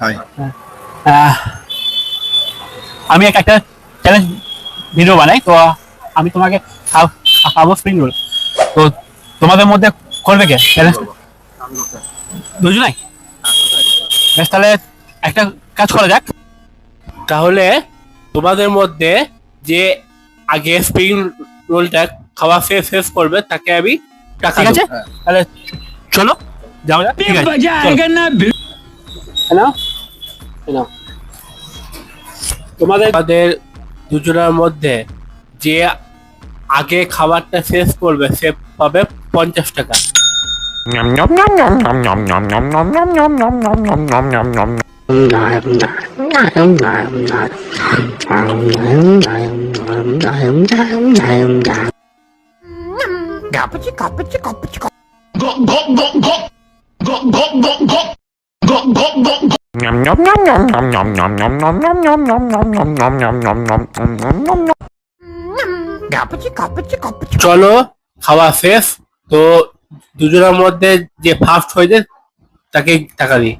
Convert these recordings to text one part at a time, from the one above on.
High. আমি একটা challenge video বানাই, তো আমি তোমাকে খাবো স্প্রিং রোল। তো তোমাদের মধ্যে করবে কে চ্যালেঞ্জ? দুজনাই? বেশ, তাহলে একটা কাজ করা যাক। তাহলে তোমাদের মধ্যে যে আগে স্প্রিং রোলটা খাওয়া শেষ করবে তাকে আমি টাকা দেব। ঠিক আছে, তাহলে চলো যাও যাক। ঠিক আছে, চলো। নাও। তোমাদের দুজনের মধ্যে যে আগে খাবারটা শেষ করবে সে পাবে 50 টাকা। চলো খাওয়া শেষ, তো দুজনের মধ্যে যে ফার্স্ট হয়েছে তাকে টাকা দিই।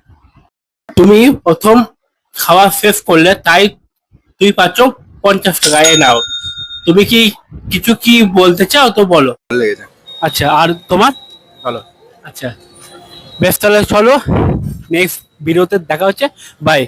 তুমি প্রথম খাওয়া শেষ করলে, তাই তুই পাচ্ছ 50 টাকা। এ নাও। তুমি কিছু বলতে চাও তো বলো। ভালো লেগেছে। আচ্ছা, আর তোমার? ভালো। আচ্ছা, বেশ, তাহলে চলো নেক্সট ভিডিওতে দেখা হচ্ছে। বাই।